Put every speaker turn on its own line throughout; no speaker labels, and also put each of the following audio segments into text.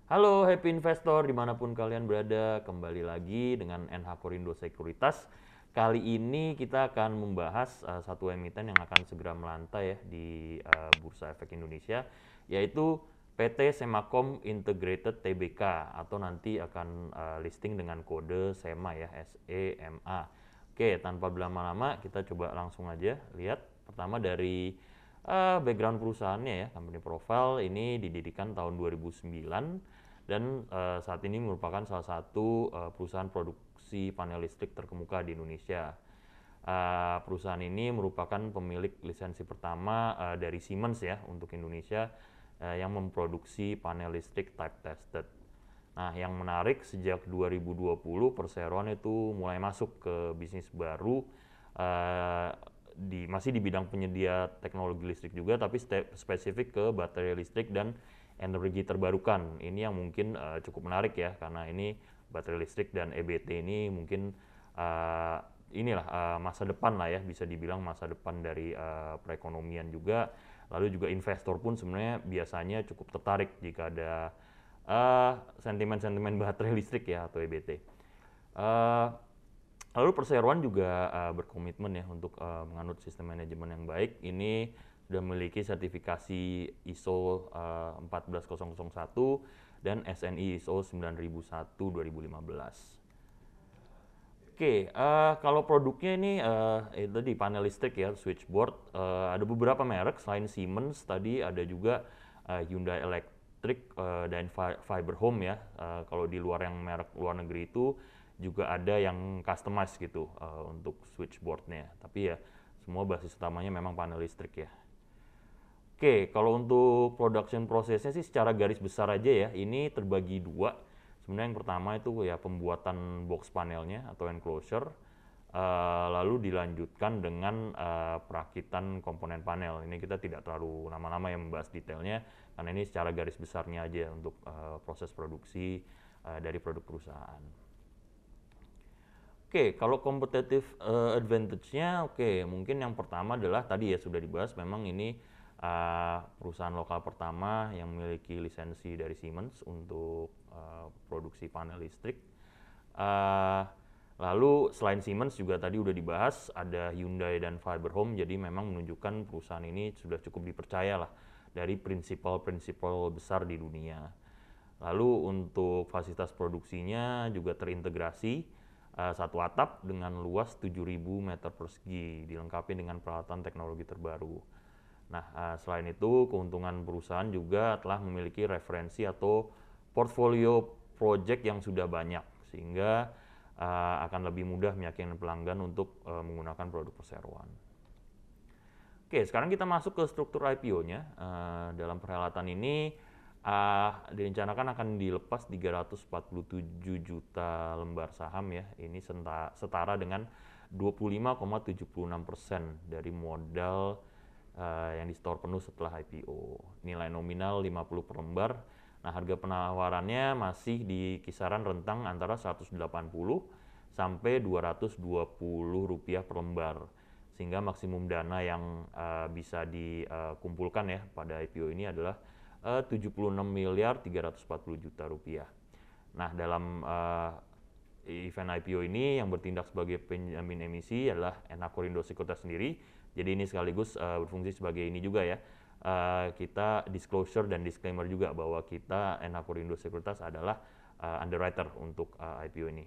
Halo Happy Investor dimanapun kalian berada, kembali lagi dengan NH Korindo Sekuritas. Kali ini kita akan membahas satu emiten yang akan segera melantai ya di Bursa Efek Indonesia, yaitu PT Semakom Integrated Tbk atau nanti akan listing dengan kode SEMA ya, SEMA. Oke, tanpa berlama-lama kita coba langsung aja lihat. Pertama dari background perusahaannya ya, company profile ini didirikan tahun 2009 dan saat ini merupakan salah satu perusahaan produksi panel listrik terkemuka di Indonesia. Perusahaan ini merupakan pemilik lisensi pertama dari Siemens ya untuk Indonesia yang memproduksi panel listrik type tested. Nah, yang menarik sejak 2020 Perseroan itu mulai masuk ke bisnis baru uh, masih di bidang penyedia teknologi listrik juga, tapi spesifik ke baterai listrik dan energi terbarukan. Ini yang mungkin cukup menarik ya, karena ini baterai listrik dan EBT ini mungkin uh, inilah masa depan lah ya, bisa dibilang masa depan dari perekonomian juga. Lalu juga investor pun sebenarnya biasanya cukup tertarik jika ada sentimen-sentimen baterai listrik ya atau EBT. Uh, Lalu Perseroan juga berkomitmen ya untuk menganut sistem manajemen yang baik. Ini sudah memiliki sertifikasi ISO 14001 dan SNI ISO 9001 2015. Oke, kalau produknya ini itu di panel listrik ya, switchboard. Ada beberapa merek selain Siemens tadi ada juga Hyundai Electric dan Fiber Home ya. Kalau di luar yang merek luar negeri itu juga ada yang customized gitu untuk switchboardnya. Tapi ya semua basis utamanya memang panel listrik ya. Oke, kalau untuk production prosesnya sih secara garis besar aja ya, ini terbagi dua. Sebenarnya yang pertama itu ya pembuatan box panelnya atau enclosure, lalu dilanjutkan dengan perakitan komponen panel. Ini kita tidak terlalu lama-lama yang membahas detailnya, karena ini secara garis besarnya aja untuk proses produksi dari produk perusahaan. Oke, kalau competitive advantage-nya, oke, mungkin yang pertama adalah tadi ya sudah dibahas, memang ini perusahaan lokal pertama yang memiliki lisensi dari Siemens untuk produksi panel listrik. Uh, Lalu selain Siemens juga tadi udah dibahas ada Hyundai dan Fiber Home, jadi memang menunjukkan perusahaan ini sudah cukup dipercaya lah dari prinsipal-prinsipal besar di dunia. Lalu untuk fasilitas produksinya juga terintegrasi satu atap dengan luas 7.000 meter persegi, dilengkapi dengan peralatan teknologi terbaru. Nah, selain itu keuntungan perusahaan juga telah memiliki referensi atau portfolio project yang sudah banyak, sehingga akan lebih mudah meyakinkan pelanggan untuk menggunakan produk perseroan. Oke, sekarang kita masuk ke struktur IPO-nya. Dalam perhelatan ini direncanakan akan dilepas 347 juta lembar saham ya. Ini setara dengan 25,76% dari modal yang di-store penuh setelah IPO. Nilai nominal 50 per lembar. Nah, harga penawarannya masih di kisaran rentang antara 180 sampai 220 rupiah per lembar. Sehingga maksimum dana yang bisa dikumpulkan ya pada IPO ini adalah 76 miliar 340 juta rupiah. Nah, dalam event IPO ini yang bertindak sebagai penjamin emisi adalah NH Korindo Sekuritas sendiri. Jadi ini sekaligus berfungsi sebagai ini juga ya. Kita disclosure dan disclaimer juga bahwa kita NH Korindo Sekuritas adalah underwriter untuk IPO ini.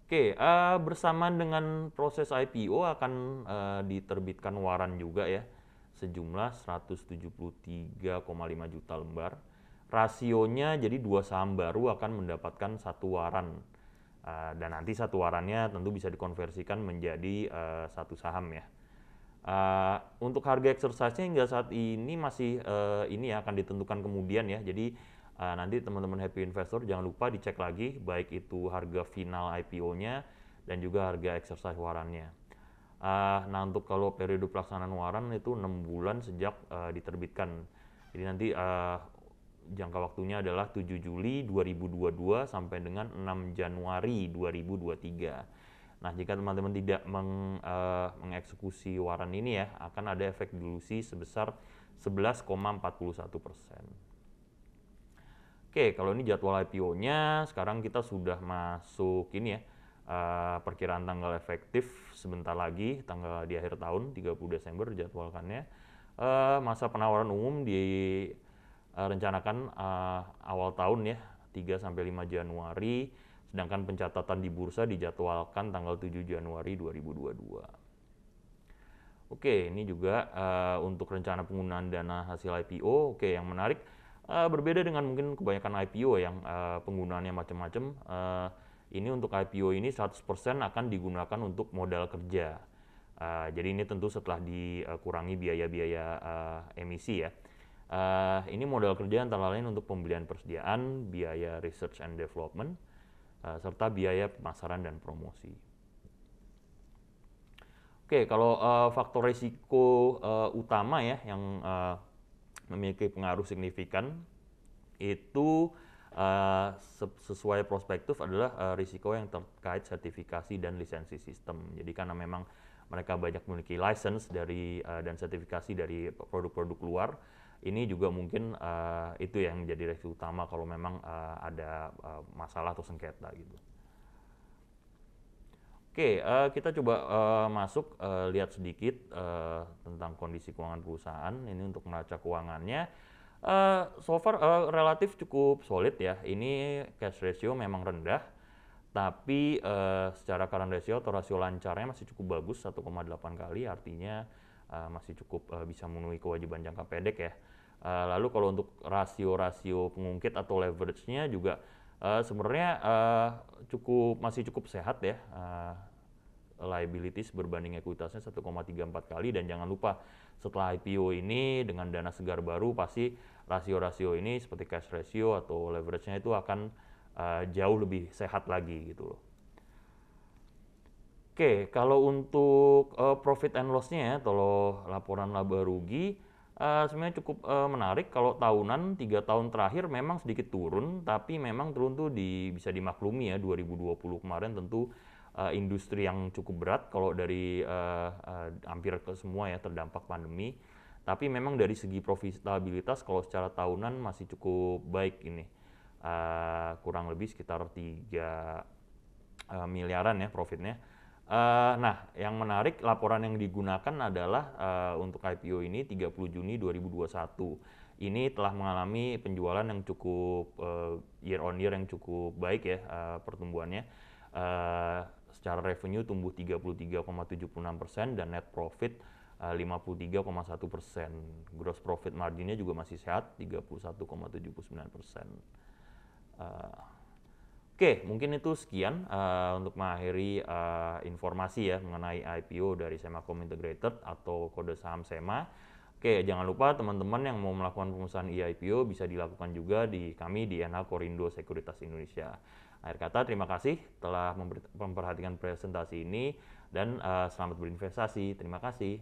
Oke, bersamaan dengan proses IPO akan diterbitkan waran juga ya, sejumlah 173,5 juta lembar. Rasionya jadi 2 saham baru akan mendapatkan 1 waran. Dan nanti 1 warannya tentu bisa dikonversikan menjadi 1 saham ya. Untuk harga exercise-nya hingga saat ini masih ini ya akan ditentukan kemudian ya. Jadi nanti teman-teman Happy Investor jangan lupa dicek lagi baik itu harga final IPO-nya dan juga harga exercise warannya. Nah, untuk kalau periode pelaksanaan waran itu 6 bulan sejak diterbitkan. Jadi nanti jangka waktunya adalah 7 Juli 2022 sampai dengan 6 Januari 2023. Nah, jika teman-teman tidak mengeksekusi waran ini ya, akan ada efek dilusi sebesar 11,41%. Oke, kalau ini jadwal IPO-nya, sekarang kita sudah masuk ini ya, perkiraan tanggal efektif sebentar lagi, tanggal di akhir tahun, 30 Desember dijadwalkannya. Masa penawaran umum direncanakan awal tahun ya, 3-5 Januari, sedangkan pencatatan di bursa dijadwalkan tanggal 7 Januari 2022. Oke, ini juga untuk rencana penggunaan dana hasil IPO. Oke, yang menarik berbeda dengan mungkin kebanyakan IPO yang penggunaannya macam-macam. Ini untuk IPO ini 100% akan digunakan untuk modal kerja. Jadi ini tentu setelah dikurangi biaya-biaya emisi ya. Ini modal kerja antara lain untuk pembelian persediaan, biaya research and development, serta biaya pemasaran dan promosi. Oke, kalau faktor risiko utama ya yang memiliki pengaruh signifikan itu sesuai prospektus adalah risiko yang terkait sertifikasi dan lisensi sistem. Jadi karena memang mereka banyak memiliki license dari dan sertifikasi dari produk-produk luar, ini juga mungkin itu yang menjadi risiko utama kalau memang ada masalah atau sengketa gitu. Oke, kita coba masuk lihat sedikit tentang kondisi keuangan perusahaan. Ini untuk neraca keuangannya. So far relatif cukup solid ya. Ini cash ratio memang rendah, tapi secara current ratio atau rasio lancarnya masih cukup bagus, 1,8 kali, artinya masih cukup bisa memenuhi kewajiban jangka pendek ya. Lalu kalau untuk rasio-rasio pengungkit atau leverage-nya juga sebenarnya masih cukup sehat ya. Liabilities berbanding ekuitasnya 1,34 kali, dan jangan lupa setelah IPO ini dengan dana segar baru pasti rasio-rasio ini seperti cash ratio atau leverage-nya itu akan jauh lebih sehat lagi gitu loh. Oke, kalau untuk profit and loss-nya ya, atau laporan laba rugi, sebenarnya cukup menarik. Kalau tahunan 3 tahun terakhir memang sedikit turun, tapi memang turun tuh bisa dimaklumi ya. 2020 kemarin tentu industri yang cukup berat kalau dari hampir ke semua ya terdampak pandemi. Tapi memang dari segi profitabilitas kalau secara tahunan masih cukup baik ini. Kurang lebih sekitar 3 miliaran ya profitnya. Nah, yang menarik laporan yang digunakan adalah untuk IPO ini 30 Juni 2021. Ini telah mengalami penjualan yang cukup year on year yang cukup baik ya pertumbuhannya. Secara revenue tumbuh 33,76% dan net profit 53,1%. Gross profit marginnya juga masih sehat 31,79%. Oke, mungkin itu sekian untuk mengakhiri informasi ya mengenai IPO dari Semacom Integrated atau kode saham SEMA. Oke, jangan lupa teman-teman yang mau melakukan pemesanan IPO bisa dilakukan juga di kami di NH Korindo Sekuritas Indonesia. Akhir kata, terima kasih telah memperhatikan presentasi ini dan selamat berinvestasi. Terima kasih.